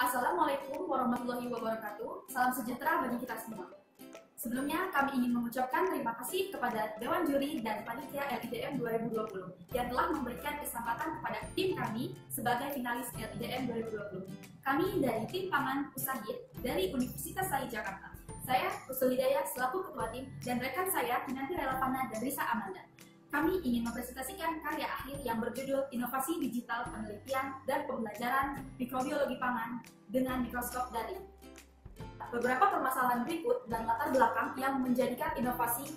Assalamualaikum warahmatullahi wabarakatuh. Salam sejahtera bagi kita semua. Sebelumnya, kami ingin mengucapkan terima kasih kepada Dewan Juri dan Panitia LIDM 2020 yang telah memberikan kesempatan kepada tim kami sebagai finalis LIDM 2020. Kami dari tim Pangan Usahid dari Universitas SAI Jakarta. Saya Usul Hidayah selaku Ketua Tim dan rekan saya Kinanti Relapana dan Risa Amanda. Kami ingin mempresentasikan karya akhir yang berjudul Inovasi Digital Penelitian dan Pembelajaran Mikrobiologi Pangan dengan Mikroskop Daring. Beberapa permasalahan berikut dan latar belakang yang menjadikan inovasi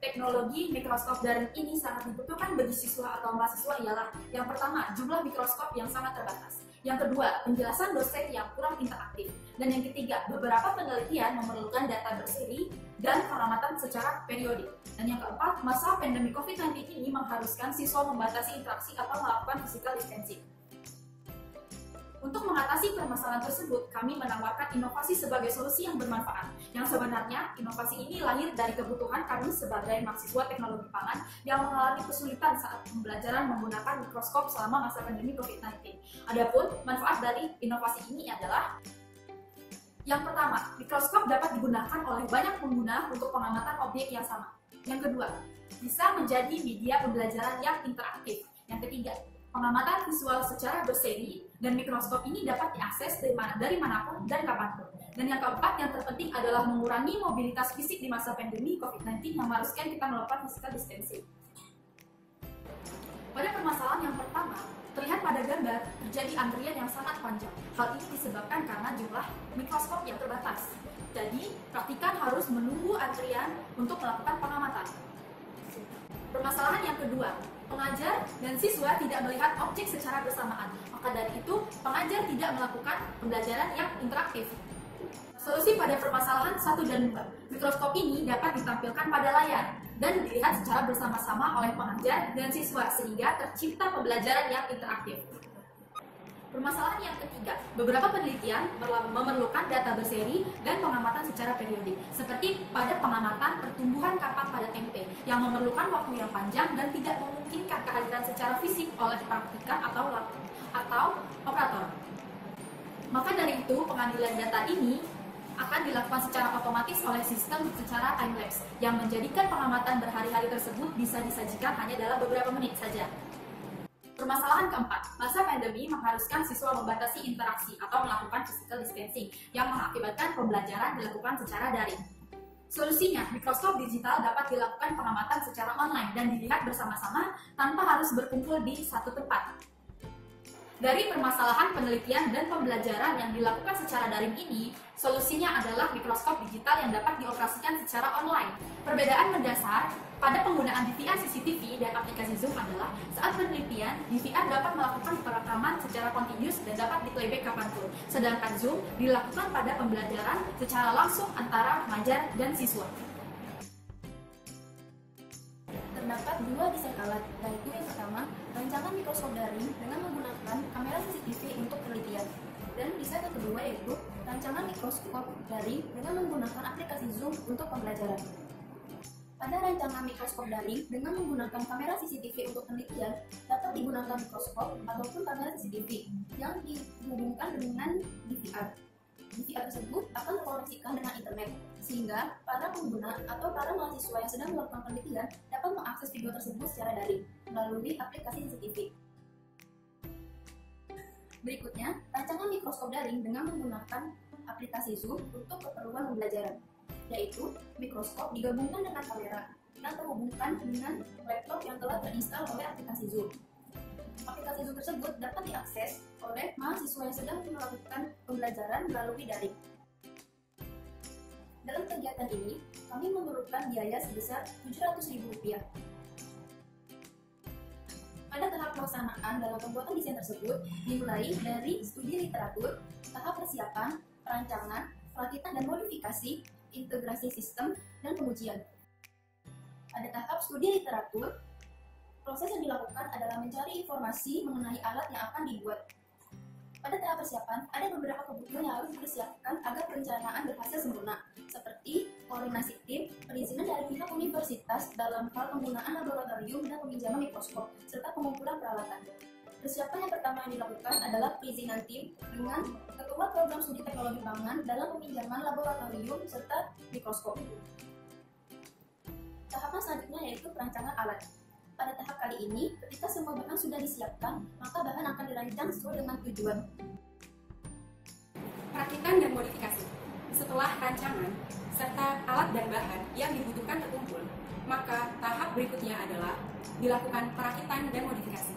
teknologi mikroskop daring ini sangat dibutuhkan bagi siswa atau mahasiswa ialah: yang pertama, jumlah mikroskop yang sangat terbatas; yang kedua, penjelasan dosen yang kurang interaktif; dan yang ketiga, beberapa penelitian memerlukan data berseri dan pengamatan secara periodik; dan yang keempat, masa pandemi COVID-19 ini mengharuskan siswa membatasi interaksi atau melakukan physical distancing. Untuk mengatasi permasalahan tersebut, kami menawarkan inovasi sebagai solusi yang bermanfaat. Yang sebenarnya, inovasi ini lahir dari kebutuhan kami sebagai mahasiswa teknologi pangan yang mengalami kesulitan saat pembelajaran menggunakan mikroskop selama masa pandemi COVID-19. Adapun manfaat dari inovasi ini adalah: yang pertama, mikroskop dapat digunakan oleh banyak pengguna untuk pengamatan objek yang sama. Yang kedua, bisa menjadi media pembelajaran yang interaktif. Yang ketiga, pengamatan visual secara berseri, dan mikroskop ini dapat diakses dari manapun dan kapanpun. Dan yang keempat, yang terpenting adalah mengurangi mobilitas fisik di masa pandemi COVID-19 yang mengharuskan kita melakukan physical distancing. Pada permasalahan yang pertama, terlihat pada gambar terjadi antrian yang sangat panjang. Hal ini disebabkan karena jumlah mikroskop yang terbatas. Jadi, praktikan harus menunggu antrian untuk melakukan pengamatan. Permasalahan yang kedua, pengajar dan siswa tidak melihat objek secara bersamaan. Maka dari itu, pengajar tidak melakukan pembelajaran yang interaktif. Solusi pada permasalahan 1 dan 2, mikroskop ini dapat ditampilkan pada layar dan dilihat secara bersama-sama oleh pengajar dan siswa sehingga tercipta pembelajaran yang interaktif. Permasalahan yang ketiga, beberapa penelitian memerlukan data berseri dan pengamatan secara periodik, seperti pada pengamatan pertumbuhan kapak pada tempe, yang memerlukan waktu yang panjang dan tidak memungkinkan kehadiran secara fisik oleh praktikan atau operator. Maka dari itu, pengambilan data ini akan dilakukan secara otomatis oleh sistem secara time-lapse, yang menjadikan pengamatan berhari-hari tersebut bisa disajikan hanya dalam beberapa menit saja. Permasalahan keempat, masa pandemi mengharuskan siswa membatasi interaksi atau melakukan physical distancing yang mengakibatkan pembelajaran dilakukan secara daring. Solusinya, mikroskop digital dapat dilakukan pengamatan secara online dan dilihat bersama-sama tanpa harus berkumpul di satu tempat. Dari permasalahan penelitian dan pembelajaran yang dilakukan secara daring ini, solusinya adalah mikroskop digital yang dapat dioperasikan secara online. Perbedaan mendasar pada penggunaan DVR CCTV dan aplikasi Zoom adalah saat penelitian, DVR dapat melakukan perekaman secara kontinus dan dapat di-playback kapanpun, sedangkan Zoom dilakukan pada pembelajaran secara langsung antara pengajar dan siswa. Terdapat 2 desain alat, yaitu yang pertama, rancangan mikroskop daring dengan menggunakan kamera CCTV untuk penelitian. Dan desain yang kedua yaitu rancangan mikroskop daring dengan menggunakan aplikasi Zoom untuk pembelajaran. Pada rancangan mikroskop daring dengan menggunakan kamera CCTV untuk penelitian, dapat digunakan mikroskop ataupun kamera CCTV yang dihubungkan dengan DVR. DVR tersebut akan terkoneksikan dengan internet, sehingga para pengguna atau para mahasiswa yang sedang melakukan penelitian dapat mengakses video tersebut secara daring melalui aplikasi CCTV. Berikutnya, rancangan mikroskop daring dengan menggunakan aplikasi Zoom untuk keperluan pembelajaran, yaitu mikroskop digabungkan dengan kamera dan terhubungkan dengan laptop yang telah terinstall oleh aplikasi Zoom. Aplikasi Zoom tersebut dapat diakses oleh mahasiswa yang sedang melakukan pembelajaran melalui daring. Dalam kegiatan ini, kami memerlukan biaya sebesar Rp700.000. Pada tahap pelaksanaan dalam pembuatan desain tersebut dimulai dari studi literatur, tahap persiapan, perancangan, perakitan dan modifikasi, integrasi sistem, dan pengujian. Pada tahap studi literatur, proses yang dilakukan adalah mencari informasi mengenai alat yang akan dibuat. Pada tahap persiapan, ada beberapa kebutuhan yang harus dipersiapkan agar perencanaan berhasil sempurna, seperti koordinasi tim, perizinan dari pihak universitas dalam hal penggunaan laboratorium dan peminjaman mikroskop, serta pengumpulan peralatan. Persiapan yang pertama yang dilakukan adalah perizinan tim dengan Ketua Program Studi Teknologi Pangan dalam peminjaman laboratorium serta mikroskop. Tahapan selanjutnya yaitu perancangan alat. Pada tahap kali ini, ketika semua bahan sudah disiapkan, maka bahan akan dirancang sesuai dengan tujuan. Perakitan dan modifikasi. Setelah rancangan serta alat dan bahan yang dibutuhkan terkumpul, maka tahap berikutnya adalah dilakukan perakitan dan modifikasi.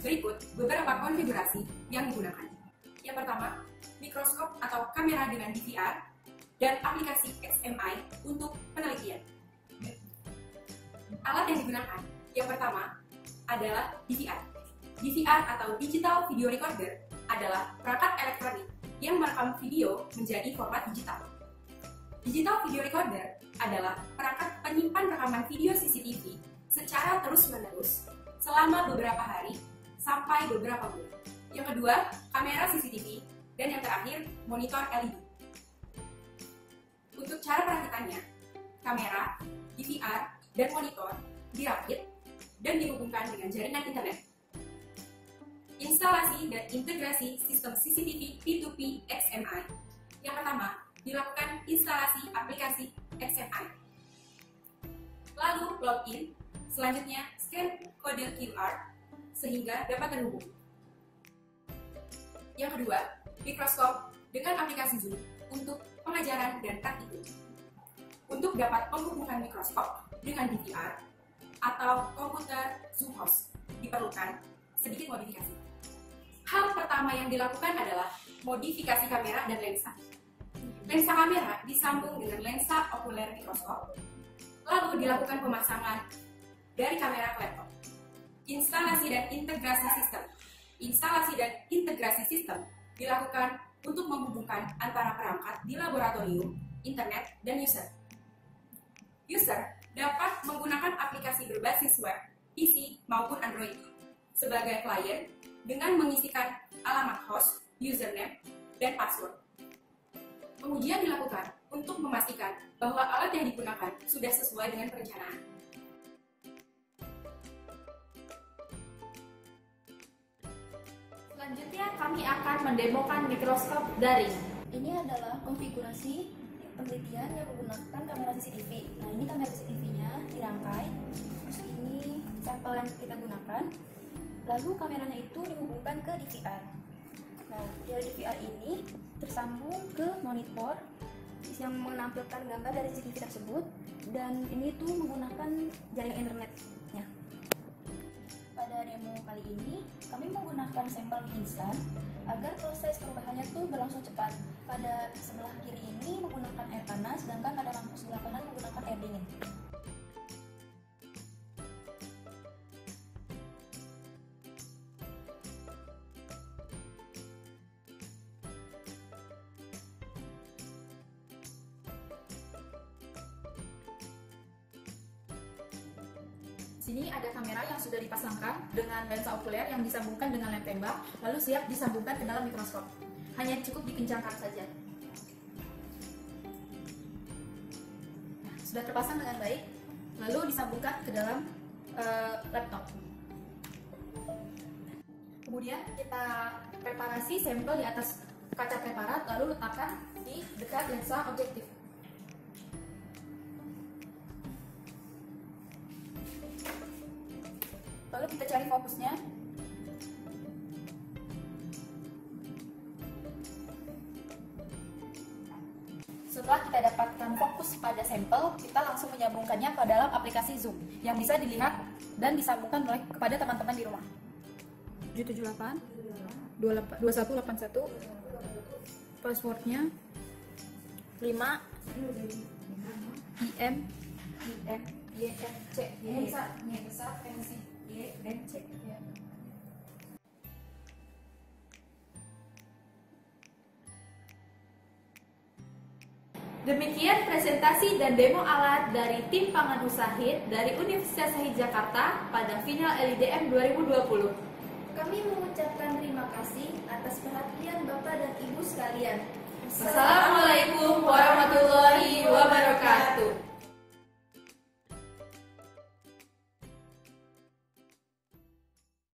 Berikut beberapa konfigurasi yang digunakan. Yang pertama, mikroskop atau kamera dengan DVR dan aplikasi XMI untuk penelitian. Alat yang digunakan yang pertama adalah DVR. DVR atau Digital Video Recorder adalah perangkat elektronik yang merekam video menjadi format digital. Digital Video Recorder adalah perangkat penyimpan rekaman video CCTV secara terus-menerus selama beberapa hari sampai beberapa bulan. Yang kedua, kamera CCTV, dan yang terakhir, monitor LED. Untuk cara perakitannya, kamera, DVR, dan monitor dirakit dan dihubungkan dengan jaringan internet. Instalasi dan integrasi sistem CCTV P2P XMI. Yang pertama, dilakukan instalasi aplikasi XMI. Lalu login, selanjutnya scan kode QR sehingga dapat terhubung. Yang kedua, mikroskop dengan aplikasi Zoom untuk pengajaran dan praktikum. Untuk dapat menghubungkan mikroskop dengan DVR atau komputer Zoom host, diperlukan sedikit modifikasi. Hal pertama yang dilakukan adalah modifikasi kamera dan lensa. Lensa kamera disambung dengan lensa okuler mikroskop, lalu dilakukan pemasangan dari kamera ke laptop. Instalasi dan integrasi sistem. Instalasi dan integrasi sistem dilakukan untuk menghubungkan antara perangkat di laboratorium, internet, dan user. User dapat menggunakan aplikasi berbasis web, PC, maupun Android sebagai klien dengan mengisikan alamat host, username, dan password. Pengujian dilakukan untuk memastikan bahwa alat yang digunakan sudah sesuai dengan perencanaan. Selanjutnya kami akan mendemokan mikroskop daring. Ini adalah konfigurasi penelitian yang menggunakan kamera CCTV. Nah, ini kamera CCTV-nya dirangkai. Terus ini sampel yang kita gunakan. Lalu kameranya itu dihubungkan ke DVR. Nah, dari DVR ini tersambung ke monitor yang menampilkan gambar dari CCTV tersebut, dan ini tuh menggunakan jaringan internetnya. Pada demo kali ini, kami menggunakan sampel mie instan agar proses perubahannya tuh berlangsung cepat. Pada sebelah kiri ini menggunakan air panas, sedangkan pada lampu sebelah kanan menggunakan air dingin. Sini ada kamera yang sudah dipasangkan dengan lensa okuler yang disambungkan dengan lem tembak, lalu siap disambungkan ke dalam mikroskop. Hanya cukup dikencangkan saja. Nah, sudah terpasang dengan baik, lalu disambungkan ke dalam laptop. Kemudian kita preparasi sampel di atas kaca preparat, lalu letakkan di dekat lensa objektif. Lalu kita cari fokusnya. Setelah kita dapatkan fokus pada sampel, kita langsung menyambungkannya ke dalam aplikasi Zoom yang bisa dilihat dan disambungkan oleh kepada teman-teman di rumah. 778 2181 passwordnya 5 IM YNC Y besar MC Y dan C. Demikian presentasi dan demo alat dari tim Pangan Usahid dari Universitas Syahid Jakarta pada final LIDM 2020. Kami mengucapkan terima kasih atas perhatian Bapak dan Ibu sekalian. Wassalamualaikum warahmatullahi wabarakatuh.